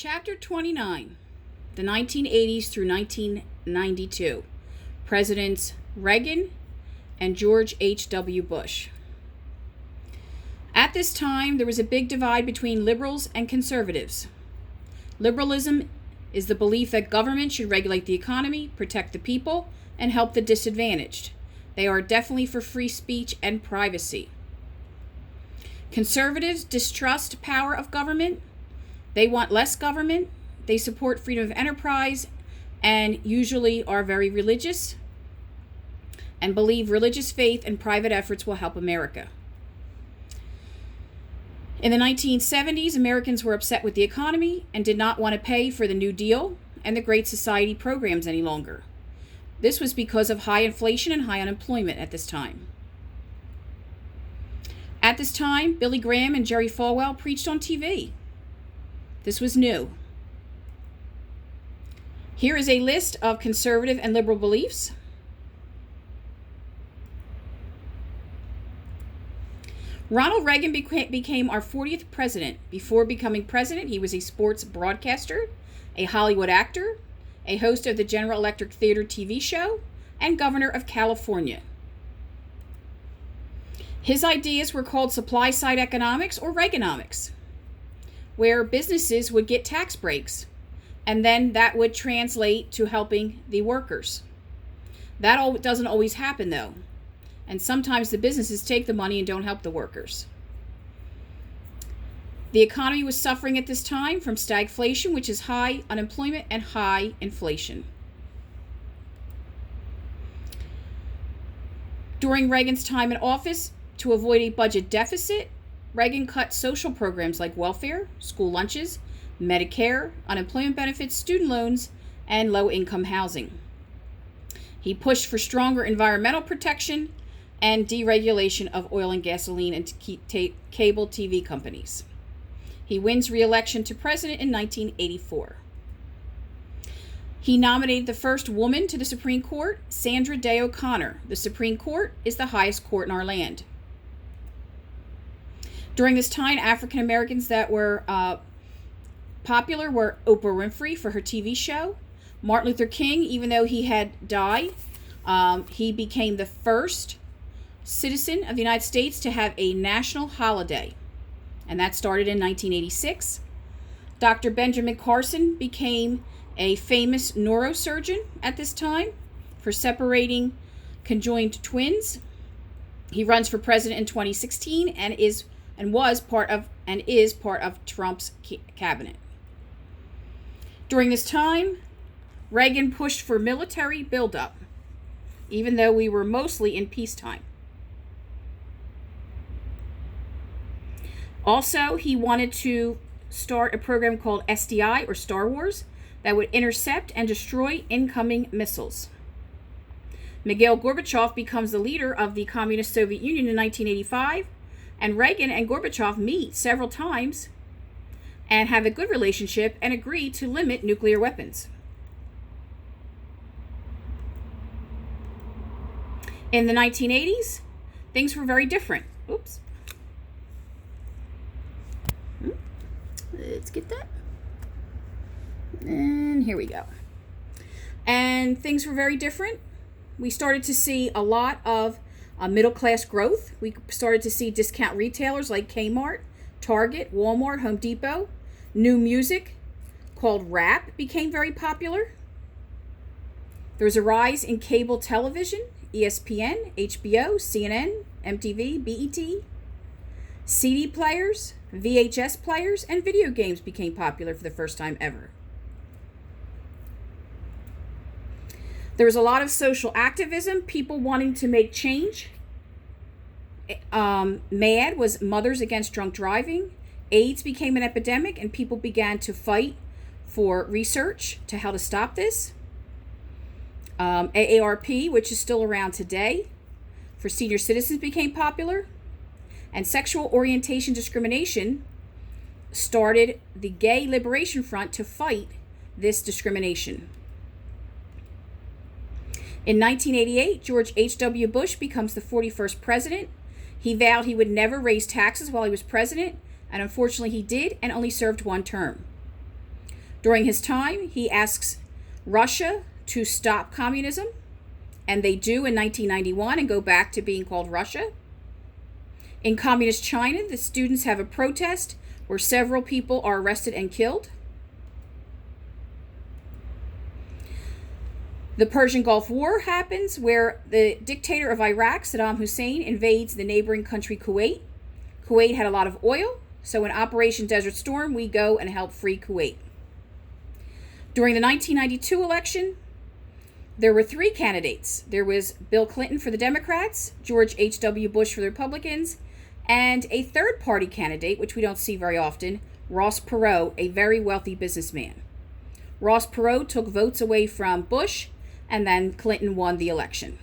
Chapter 29, the 1980s through 1992, Presidents Reagan and George H.W. Bush. At this time, there was a big divide between liberals and conservatives. Liberalism is the belief that government should regulate the economy, protect the people, and help the disadvantaged. They are definitely for free speech and privacy. Conservatives distrust power of government. They want less government. They support freedom of enterprise and usually are very religious and believe religious faith and private efforts will help America. In the 1970s, Americans were upset with the economy and did not want to pay for the New Deal and the Great Society programs any longer. This was because of high inflation and high unemployment at this time. At this time, Billy Graham and Jerry Falwell preached on TV. This was new. Here is a list of conservative and liberal beliefs. Ronald Reagan became our 40th president. Before becoming president, he was a sports broadcaster, a Hollywood actor, a host of the General Electric Theater TV show, and governor of California. His ideas were called supply-side economics or Reaganomics, where businesses would get tax breaks, and then that would translate to helping the workers. That doesn't always happen, though. And sometimes the businesses take the money and don't help the workers. The economy was suffering at this time from stagflation, which is high unemployment and high inflation. During Reagan's time in office, to avoid a budget deficit, Reagan cut social programs like welfare, school lunches, Medicare, unemployment benefits, student loans, and low-income housing. He pushed for stronger environmental protection and deregulation of oil and gasoline and cable TV companies. He wins re-election to president in 1984. He nominated the first woman to the Supreme Court, Sandra Day O'Connor. The Supreme Court is the highest court in our land. During this time, African Americans that were popular were Oprah Winfrey for her TV show. Martin Luther King, even though he had died, he became the first citizen of the United States to have a national holiday, and that started in 1986. Dr. Benjamin Carson became a famous neurosurgeon at this time for separating conjoined twins. He runs for president in 2016 and was part of Trump's cabinet. During this time, Reagan pushed for military buildup, even though we were mostly in peacetime. Also, he wanted to start a program called SDI, or Star Wars, that would intercept and destroy incoming missiles. Mikhail Gorbachev becomes the leader of the Communist Soviet Union in 1985, and Reagan and Gorbachev meet several times and have a good relationship and agree to limit nuclear weapons. In the 1980s, things were very different. Oops. Let's get that. And here we go. And things were very different. We started to see a lot of middle-class growth. We started to see discount retailers like Kmart, Target, Walmart, Home Depot. New music called rap became very popular. There was a rise in cable television, ESPN, HBO, CNN, MTV, BET. CD players, VHS players, and video games became popular for the first time ever. There was a lot of social activism, people wanting to make change. MAD was Mothers Against Drunk Driving. AIDS became an epidemic, and people began to fight for research to how to stop this. AARP, which is still around today, for senior citizens became popular. And sexual orientation discrimination started the Gay Liberation Front to fight this discrimination. In 1988, George H.W. Bush becomes the 41st president. He vowed he would never raise taxes while he was president, and unfortunately he did, and only served one term. During his time, he asks Russia to stop communism, and they do in 1991 and go back to being called Russia. In communist China, the students have a protest where several people are arrested and killed. The Persian Gulf War happens, where the dictator of Iraq, Saddam Hussein, invades the neighboring country Kuwait. Kuwait had a lot of oil, so in Operation Desert Storm, we go and help free Kuwait. During the 1992 election, there were three candidates. There was Bill Clinton for the Democrats, George H.W. Bush for the Republicans, and a third-party candidate, which we don't see very often, Ross Perot, a very wealthy businessman. Ross Perot took votes away from Bush, and then Clinton won the election.